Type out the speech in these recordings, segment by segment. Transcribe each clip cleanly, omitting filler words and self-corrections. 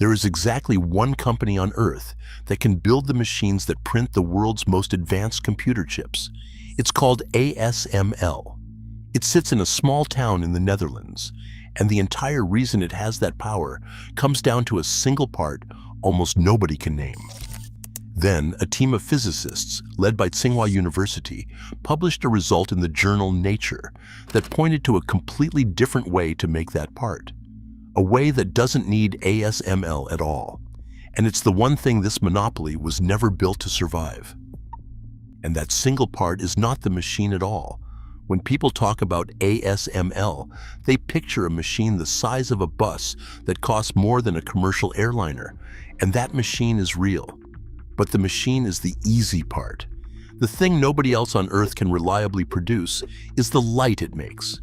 There is exactly one company on Earth that can build the machines that print the world's most advanced computer chips. It's called ASML. It sits in a small town in the Netherlands, and the entire reason it has that power comes down to a single part almost nobody can name. Then, a team of physicists, led by Tsinghua University, published a result in the journal Nature that pointed to a completely different way to make that part. A way that doesn't need ASML at all. And it's the one thing this monopoly was never built to survive. And that single part is not the machine at all. When people talk about ASML, they picture a machine the size of a bus that costs more than a commercial airliner, and that machine is real. But the machine is the easy part. The thing nobody else on Earth can reliably produce is the light it makes.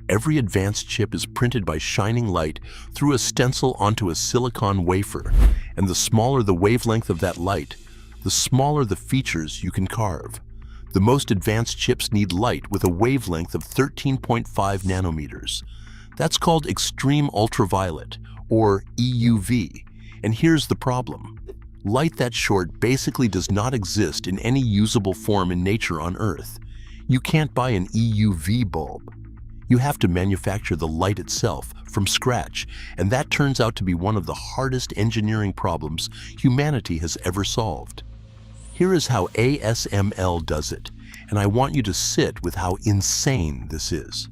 Every advanced chip is printed by shining light through a stencil onto a silicon wafer, and the smaller the wavelength of that light, the smaller the features you can carve. The most advanced chips need light with a wavelength of 13.5 nanometers. That's called extreme ultraviolet, or EUV. And here's the problem. Light that short basically does not exist in any usable form in nature on Earth. You can't buy an EUV bulb. You have to manufacture the light itself from scratch, and that turns out to be one of the hardest engineering problems humanity has ever solved. Here is how ASML does it, and I want you to sit with how insane this is.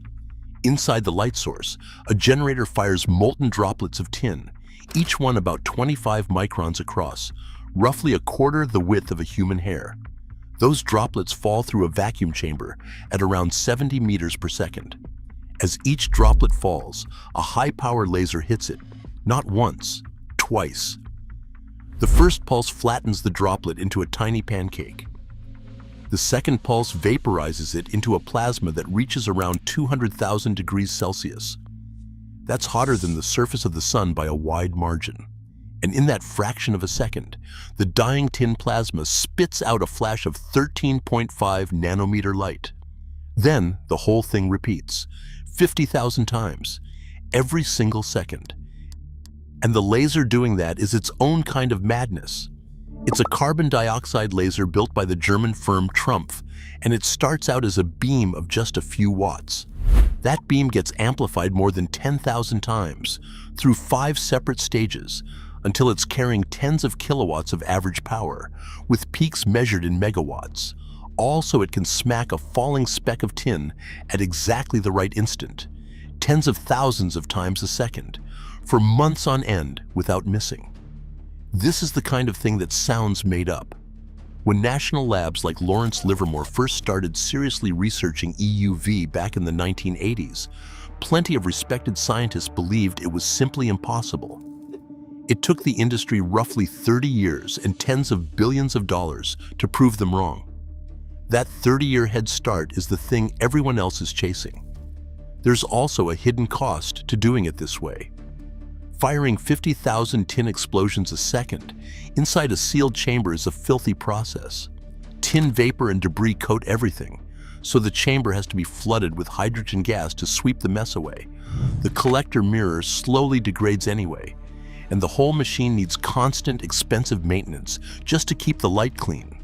Inside the light source, a generator fires molten droplets of tin, each one about 25 microns across, roughly a quarter the width of a human hair. Those droplets fall through a vacuum chamber at around 70 meters per second. As each droplet falls, a high-power laser hits it, not once, twice. The first pulse flattens the droplet into a tiny pancake. The second pulse vaporizes it into a plasma that reaches around 200,000 degrees Celsius. That's hotter than the surface of the sun by a wide margin. And in that fraction of a second, the dying tin plasma spits out a flash of 13.5 nanometer light. Then the whole thing repeats, 50,000 times, every single second. And the laser doing that is its own kind of madness. It's a carbon dioxide laser built by the German firm Trumpf, and it starts out as a beam of just a few watts. That beam gets amplified more than 10,000 times through 5 separate stages until it's carrying tens of kilowatts of average power, with peaks measured in megawatts. Also, it can smack a falling speck of tin at exactly the right instant, tens of thousands of times a second, for months on end without missing. This is the kind of thing that sounds made up. When national labs like Lawrence Livermore first started seriously researching EUV back in the 1980s, plenty of respected scientists believed it was simply impossible. It took the industry roughly 30 years and tens of billions of dollars to prove them wrong. That 30-year head start is the thing everyone else is chasing. There's also a hidden cost to doing it this way. Firing 50,000 tin explosions a second inside a sealed chamber is a filthy process. Tin vapor and debris coat everything, so the chamber has to be flooded with hydrogen gas to sweep the mess away. The collector mirror slowly degrades anyway, and the whole machine needs constant, expensive maintenance just to keep the light clean.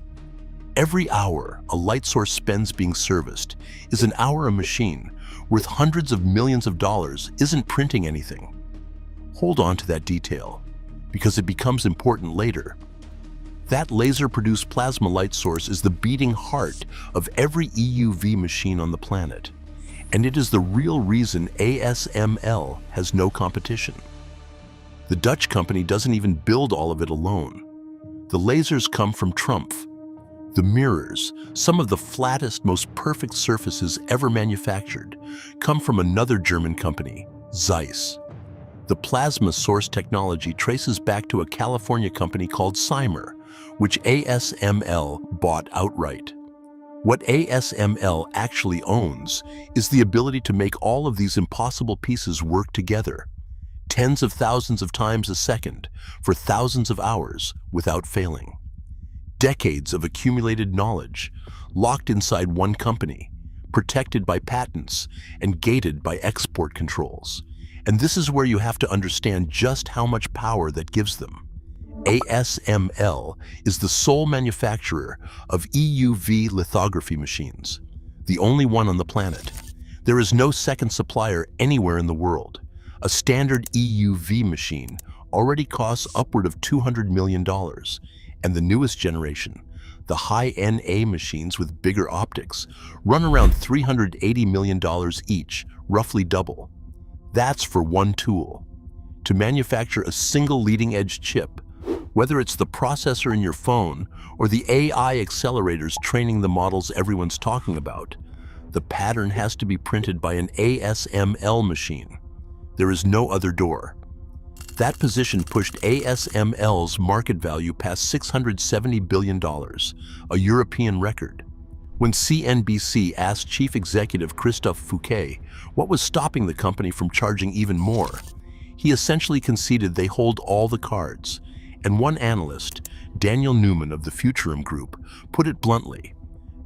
Every hour a light source spends being serviced is an hour a machine worth hundreds of millions of dollars isn't printing anything. Hold on to that detail, because it becomes important later. That laser-produced plasma light source is the beating heart of every EUV machine on the planet, and it is the real reason ASML has no competition. The Dutch company doesn't even build all of it alone. The lasers come from Trumpf. The mirrors, some of the flattest, most perfect surfaces ever manufactured, come from another German company, Zeiss. The plasma source technology traces back to a California company called Cymer, which ASML bought outright. What ASML actually owns is the ability to make all of these impossible pieces work together, tens of thousands of times a second, for thousands of hours without failing. Decades of accumulated knowledge, locked inside one company, protected by patents and gated by export controls. And this is where you have to understand just how much power that gives them. ASML is the sole manufacturer of EUV lithography machines, the only one on the planet. There is no second supplier anywhere in the world. A standard EUV machine already costs upward of $200 million, and the newest generation, the high-NA machines with bigger optics, run around $380 million each, roughly double. That's for one tool. To manufacture a single leading-edge chip, whether it's the processor in your phone or the AI accelerators training the models everyone's talking about, the pattern has to be printed by an ASML machine. There is no other door. That position pushed ASML's market value past $670 billion, a European record. When CNBC asked Chief Executive Christophe Fouquet what was stopping the company from charging even more, he essentially conceded they hold all the cards. And one analyst, Daniel Newman of the Futurum Group, put it bluntly,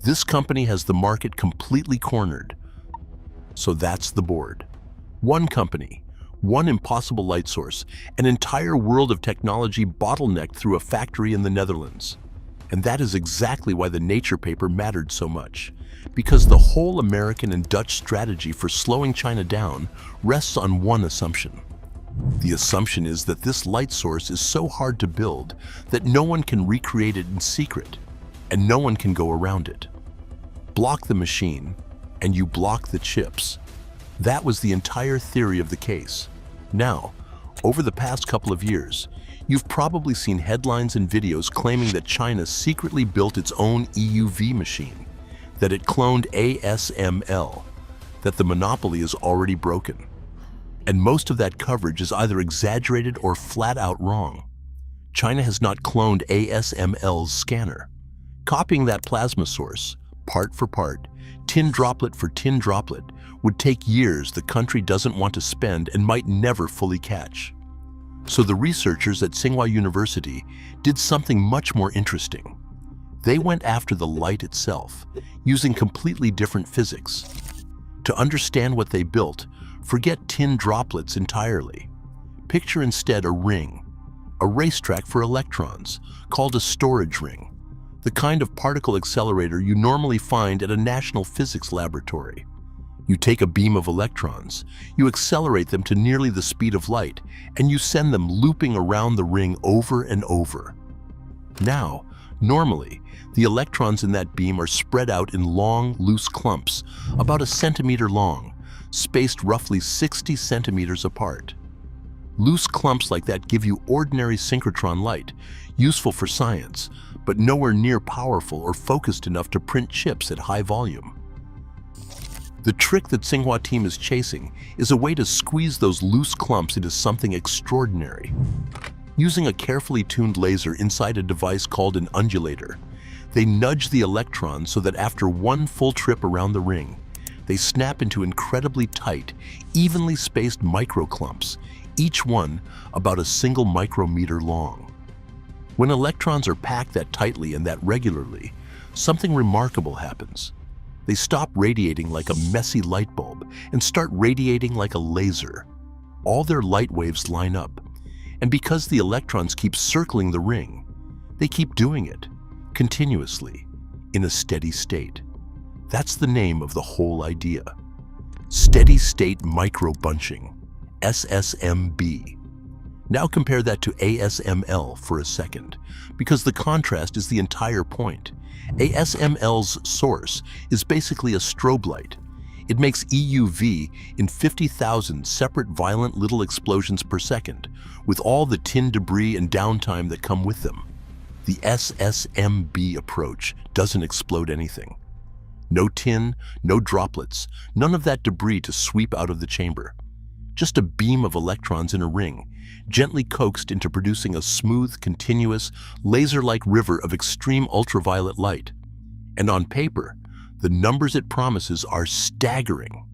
this company has the market completely cornered. So that's the board. One company, one impossible light source, an entire world of technology bottlenecked through a factory in the Netherlands. And that is exactly why the Nature paper mattered so much, because the whole American and Dutch strategy for slowing China down rests on one assumption. The assumption is that this light source is so hard to build that no one can recreate it in secret, and no one can go around it. Block the machine, and you block the chips. That was the entire theory of the case. Now, over the past couple of years, you've probably seen headlines and videos claiming that China secretly built its own EUV machine, that it cloned ASML, that the monopoly is already broken. And most of that coverage is either exaggerated or flat out wrong. China has not cloned ASML's scanner. Copying that plasma source, part for part, tin droplet for tin droplet, would take years the country doesn't want to spend and might never fully catch. So the researchers at Tsinghua University did something much more interesting. They went after the light itself, using completely different physics. To understand what they built, forget tin droplets entirely. Picture instead a ring, a racetrack for electrons, called a storage ring, the kind of particle accelerator you normally find at a national physics laboratory. You take a beam of electrons, you accelerate them to nearly the speed of light, and you send them looping around the ring over and over. Now, normally, the electrons in that beam are spread out in long, loose clumps, about a centimeter long, spaced roughly 60 centimeters apart. Loose clumps like that give you ordinary synchrotron light, useful for science, but nowhere near powerful or focused enough to print chips at high volume. The trick that Tsinghua team is chasing is a way to squeeze those loose clumps into something extraordinary. Using a carefully tuned laser inside a device called an undulator, they nudge the electrons so that after one full trip around the ring, they snap into incredibly tight, evenly spaced microclumps, each one about a single micrometer long. When electrons are packed that tightly and that regularly, something remarkable happens. They stop radiating like a messy light bulb and start radiating like a laser. All their light waves line up, and because the electrons keep circling the ring, they keep doing it, continuously, in a steady state. That's the name of the whole idea. Steady-state microbunching, SSMB. Now compare that to ASML for a second, because the contrast is the entire point. ASML's source is basically a strobe light. It makes EUV in 50,000 separate violent little explosions per second, with all the tin debris and downtime that come with them. The SSMB approach doesn't explode anything. No tin, no droplets, none of that debris to sweep out of the chamber. Just a beam of electrons in a ring, gently coaxed into producing a smooth, continuous, laser-like river of extreme ultraviolet light. And on paper, the numbers it promises are staggering.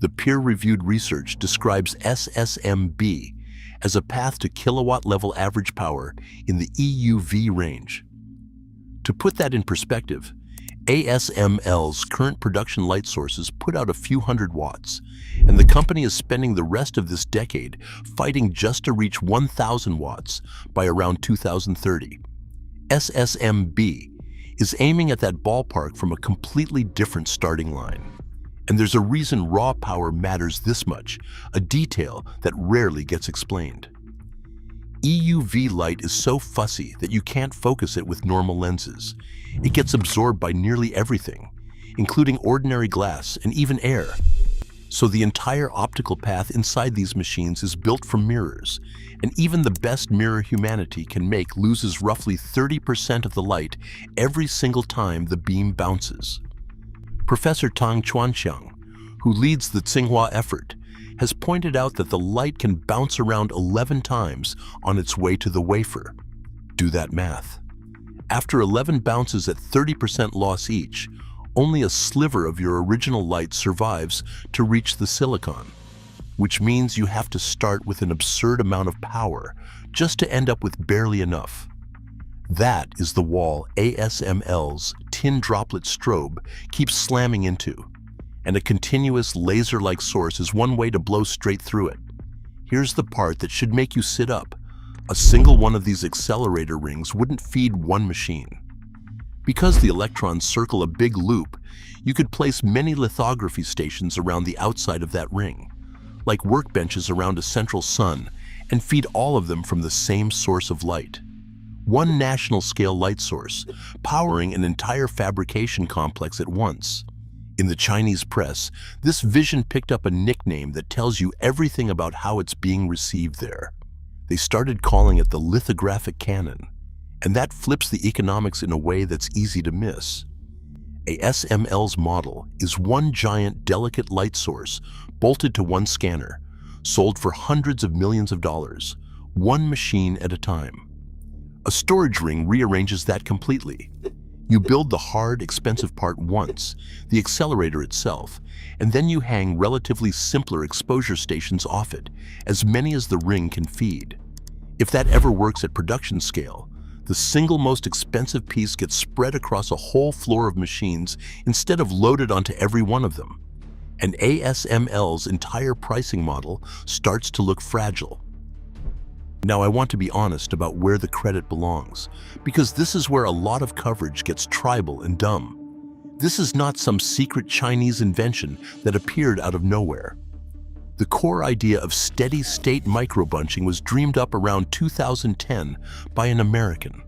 The peer-reviewed research describes SSMB as a path to kilowatt-level average power in the EUV range. To put that in perspective, ASML's current production light sources put out a few hundred watts, and the company is spending the rest of this decade fighting just to reach 1,000 watts by around 2030. SSMB is aiming at that ballpark from a completely different starting line. And there's a reason raw power matters this much, a detail that rarely gets explained. EUV light is so fussy that you can't focus it with normal lenses. It gets absorbed by nearly everything, including ordinary glass and even air. So the entire optical path inside these machines is built from mirrors, and even the best mirror humanity can make loses roughly 30% of the light every single time the beam bounces. Professor Tang Chuanxiang, who leads the Tsinghua effort, has pointed out that the light can bounce around 11 times on its way to the wafer. Do that math. After 11 bounces at 30% loss each, only a sliver of your original light survives to reach the silicon, which means you have to start with an absurd amount of power just to end up with barely enough. That is the wall ASML's tin droplet strobe keeps slamming into, and a continuous laser-like source is one way to blow straight through it. Here's the part that should make you sit up. A single one of these accelerator rings wouldn't feed one machine. Because the electrons circle a big loop, you could place many lithography stations around the outside of that ring, like workbenches around a central sun, and feed all of them from the same source of light. One national-scale light source, powering an entire fabrication complex at once. In the Chinese press, this vision picked up a nickname that tells you everything about how it's being received there. They started calling it the lithographic cannon, and that flips the economics in a way that's easy to miss. ASML's model is one giant, delicate light source bolted to one scanner, sold for hundreds of millions of dollars, one machine at a time. A storage ring rearranges that completely. You build the hard, expensive part once, the accelerator itself, and then you hang relatively simpler exposure stations off it, as many as the ring can feed. If that ever works at production scale, the single most expensive piece gets spread across a whole floor of machines instead of loaded onto every one of them. And ASML's entire pricing model starts to look fragile. Now, I want to be honest about where the credit belongs, because this is where a lot of coverage gets tribal and dumb. This is not some secret Chinese invention that appeared out of nowhere. The core idea of steady-state microbunching was dreamed up around 2010 by an American,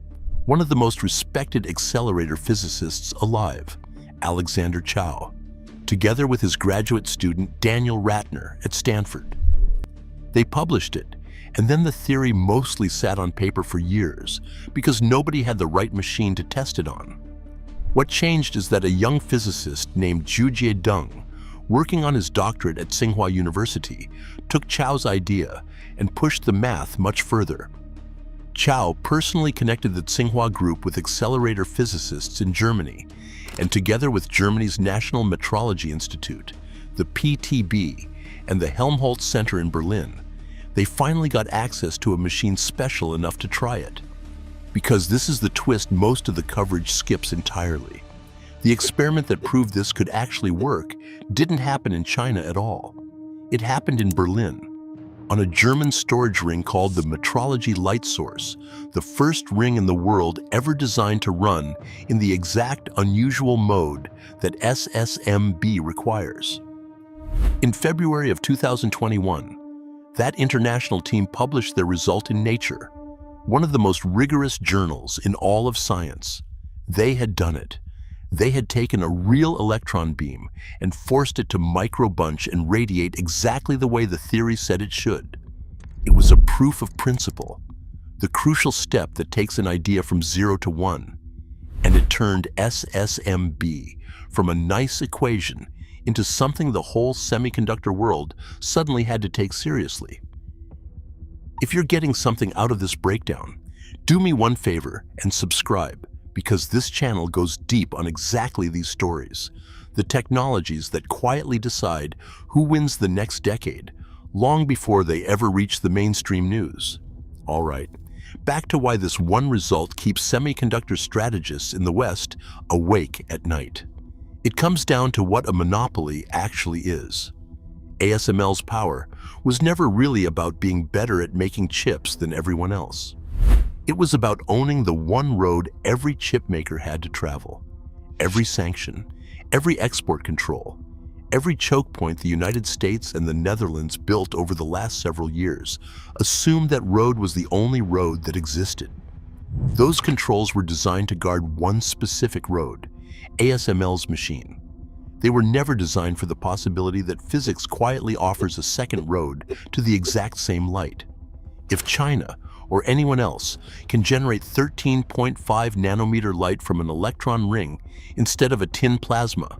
one of the most respected accelerator physicists alive, Alexander Chow, together with his graduate student Daniel Ratner at Stanford. They published it, and then the theory mostly sat on paper for years because nobody had the right machine to test it on. What changed is that a young physicist named Jujie Deng, working on his doctorate at Tsinghua University, took Chow's idea and pushed the math much further. Chow personally connected the Tsinghua group with accelerator physicists in Germany, and together with Germany's National Metrology Institute, the PTB, and the Helmholtz Center in Berlin, they finally got access to a machine special enough to try it. Because this is the twist most of the coverage skips entirely. The experiment that proved this could actually work didn't happen in China at all. It happened in Berlin, on a German storage ring called the Metrology Light Source, the first ring in the world ever designed to run in the exact unusual mode that SSMB requires. In February of 2021, that international team published their result in Nature, one of the most rigorous journals in all of science. They had done it. They had taken a real electron beam and forced it to microbunch and radiate exactly the way the theory said it should. It was a proof of principle, the crucial step that takes an idea from 0 to 1. And it turned SSMB from a nice equation into something the whole semiconductor world suddenly had to take seriously. If you're getting something out of this breakdown, do me one favor and subscribe, because this channel goes deep on exactly these stories, the technologies that quietly decide who wins the next decade, long before they ever reach the mainstream news. All right, Back to why this one result keeps semiconductor strategists in the West awake at night. It comes down to what a monopoly actually is. ASML's power was never really about being better at making chips than everyone else. It was about owning the one road every chip maker had to travel. Every sanction, every export control, every choke point the United States and the Netherlands built over the last several years assumed that road was the only road that existed. Those controls were designed to guard one specific road, ASML's machine. They were never designed for the possibility that physics quietly offers a second road to the exact same light. If China, or anyone else, can generate 13.5 nanometer light from an electron ring instead of a tin plasma,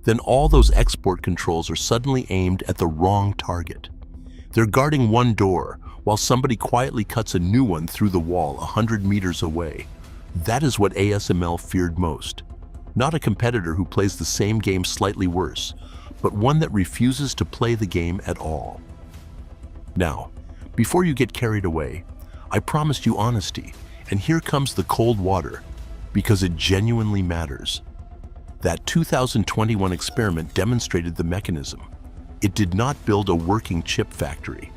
then all those export controls are suddenly aimed at the wrong target. They're guarding one door while somebody quietly cuts a new one through the wall 100 meters away. That is what ASML feared most. Not a competitor who plays the same game slightly worse, but one that refuses to play the game at all. Now, before you get carried away, I promised you honesty, and here comes the cold water, because it genuinely matters. That 2021 experiment demonstrated the mechanism. It did not build a working chip factory.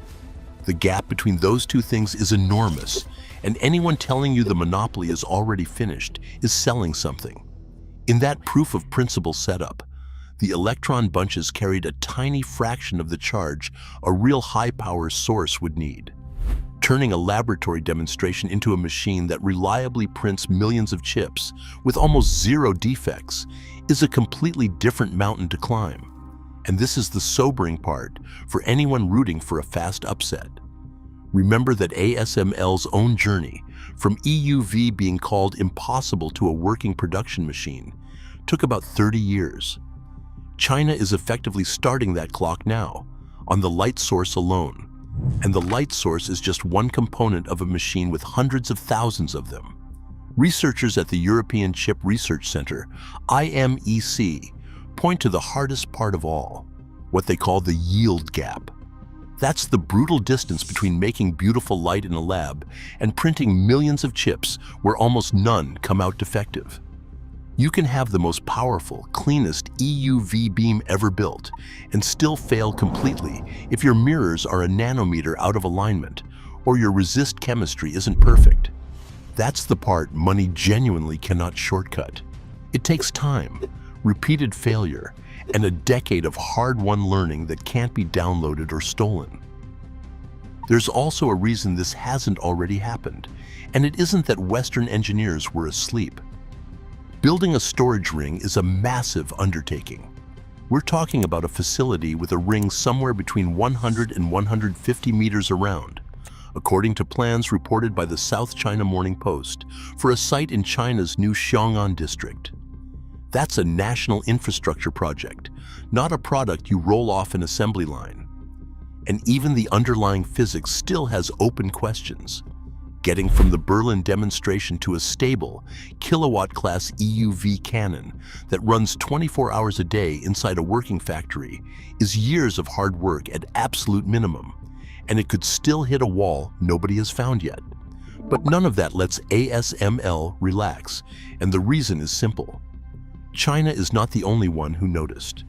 The gap between those two things is enormous, and anyone telling you the monopoly is already finished is selling something. In that proof of principle setup, the electron bunches carried a tiny fraction of the charge a real high-power source would need. Turning a laboratory demonstration into a machine that reliably prints millions of chips with almost zero defects is a completely different mountain to climb. And this is the sobering part for anyone rooting for a fast upset. Remember that ASML's own journey, from EUV being called impossible to a working production machine, took about 30 years. China is effectively starting that clock now, on the light source alone. And the light source is just one component of a machine with hundreds of thousands of them. Researchers at the European Chip Research Center, IMEC, point to the hardest part of all, what they call the yield gap. That's the brutal distance between making beautiful light in a lab and printing millions of chips where almost none come out defective. You can have the most powerful, cleanest EUV beam ever built and still fail completely if your mirrors are a nanometer out of alignment or your resist chemistry isn't perfect. That's the part money genuinely cannot shortcut. It takes time, repeated failure, and a decade of hard-won learning that can't be downloaded or stolen. There's also a reason this hasn't already happened, and it isn't that Western engineers were asleep. Building a storage ring is a massive undertaking. We're talking about a facility with a ring somewhere between 100 and 150 meters around, according to plans reported by the South China Morning Post, for a site in China's new Xiong'an district. That's a national infrastructure project, not a product you roll off an assembly line. And even the underlying physics still has open questions. Getting from the Berlin demonstration to a stable, kilowatt-class EUV cannon that runs 24 hours a day inside a working factory is years of hard work at absolute minimum, and it could still hit a wall nobody has found yet. But none of that lets ASML relax, and the reason is simple. China is not the only one who noticed.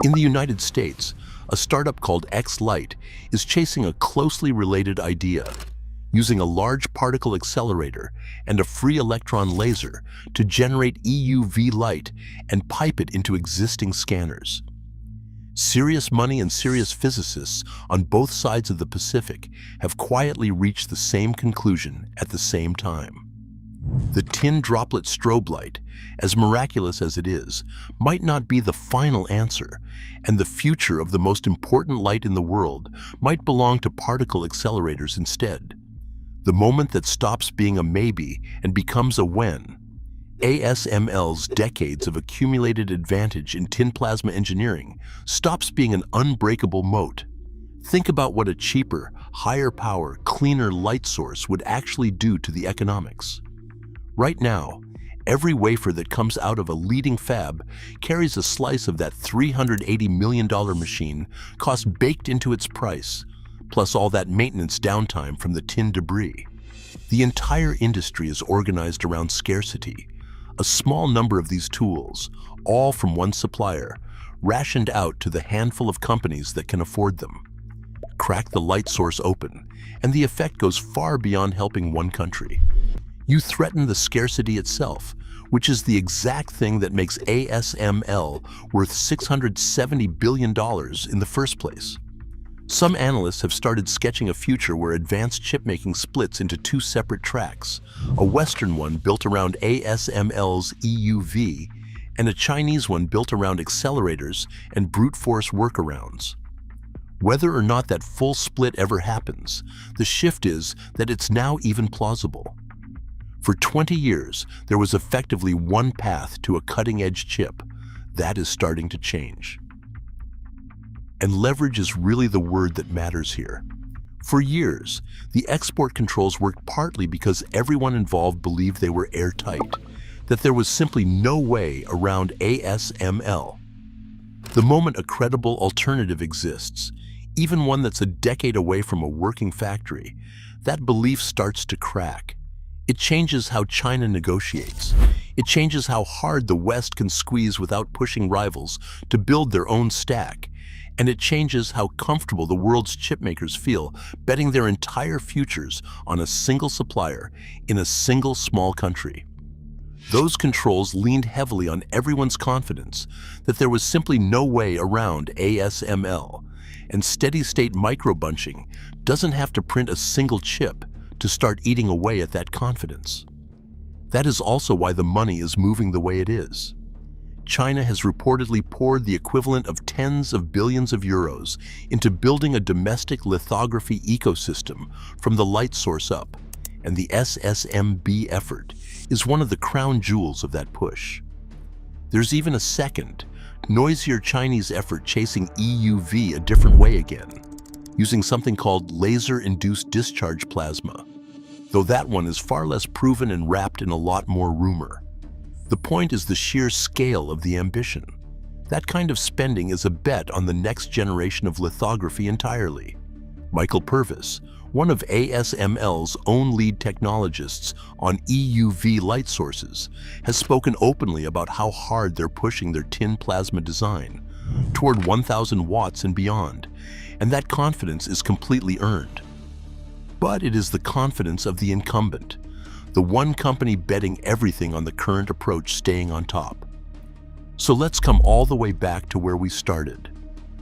In the United States, a startup called X-Light is chasing a closely related idea, using a large particle accelerator and a free electron laser to generate EUV light and pipe it into existing scanners. Serious money and serious physicists on both sides of the Pacific have quietly reached the same conclusion at the same time. The tin droplet strobe light, as miraculous as it is, might not be the final answer, and the future of the most important light in the world might belong to particle accelerators instead. The moment that stops being a maybe and becomes a when. ASML's decades of accumulated advantage in tin plasma engineering stops being an unbreakable moat. Think about what a cheaper, higher power, cleaner light source would actually do to the economics. Right now, every wafer that comes out of a leading fab carries a slice of that $380 million machine cost baked into its price, plus all that maintenance downtime from the tin debris. The entire industry is organized around scarcity. A small number of these tools, all from one supplier, rationed out to the handful of companies that can afford them. Crack the light source open, and the effect goes far beyond helping one country. You threaten the scarcity itself, which is the exact thing that makes ASML worth $670 billion in the first place. Some analysts have started sketching a future where advanced chipmaking splits into two separate tracks, a Western one built around ASML's EUV, and a Chinese one built around accelerators and brute force workarounds. Whether or not that full split ever happens, the shift is that it's now even plausible. For 20 years, there was effectively one path to a cutting-edge chip. That is starting to change. And leverage is really the word that matters here. For years, the export controls worked partly because everyone involved believed they were airtight, that there was simply no way around ASML. The moment a credible alternative exists, even one that's a decade away from a working factory, that belief starts to crack. It changes how China negotiates. It changes how hard the West can squeeze without pushing rivals to build their own stack. And it changes how comfortable the world's chipmakers feel betting their entire futures on a single supplier in a single small country. Those controls leaned heavily on everyone's confidence that there was simply no way around ASML, and steady-state microbunching doesn't have to print a single chip to start eating away at that confidence. That is also why the money is moving the way it is. China has reportedly poured the equivalent of tens of billions of euros into building a domestic lithography ecosystem from the light source up, and the SSMB effort is one of the crown jewels of that push. There's even a second, noisier Chinese effort chasing EUV a different way again, using something called laser-induced discharge plasma, though that one is far less proven and wrapped in a lot more rumor. The point is the sheer scale of the ambition. That kind of spending is a bet on the next generation of lithography entirely. Michael Purvis, one of ASML's own lead technologists on EUV light sources, has spoken openly about how hard they're pushing their tin plasma design toward 1,000 watts and beyond, and that confidence is completely earned. But it is the confidence of the incumbent, the one company betting everything on the current approach staying on top. So let's come all the way back to where we started.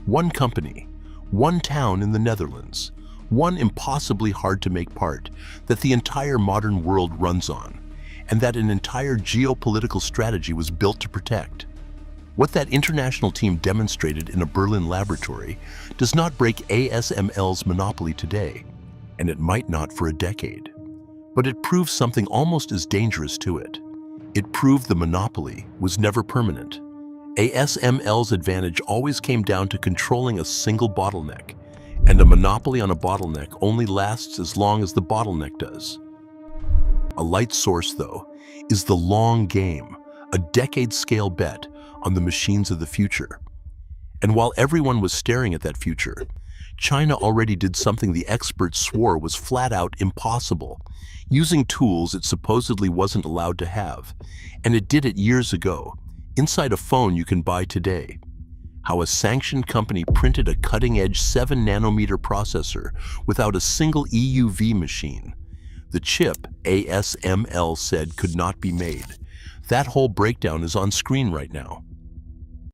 One company, one town in the Netherlands, one impossibly hard to make part that the entire modern world runs on, and that an entire geopolitical strategy was built to protect. What that international team demonstrated in a Berlin laboratory does not break ASML's monopoly today, and it might not for a decade. But it proves something almost as dangerous to it. It proved the monopoly was never permanent. ASML's advantage always came down to controlling a single bottleneck, and a monopoly on a bottleneck only lasts as long as the bottleneck does. A light source, though, is the long game, a decade-scale bet on the machines of the future. And while everyone was staring at that future, China already did something the experts swore was flat-out impossible, using tools it supposedly wasn't allowed to have. And it did it years ago, inside a phone you can buy today. How a sanctioned company printed a cutting-edge 7-nanometer processor without a single EUV machine. The chip ASML said could not be made. That whole breakdown is on screen right now.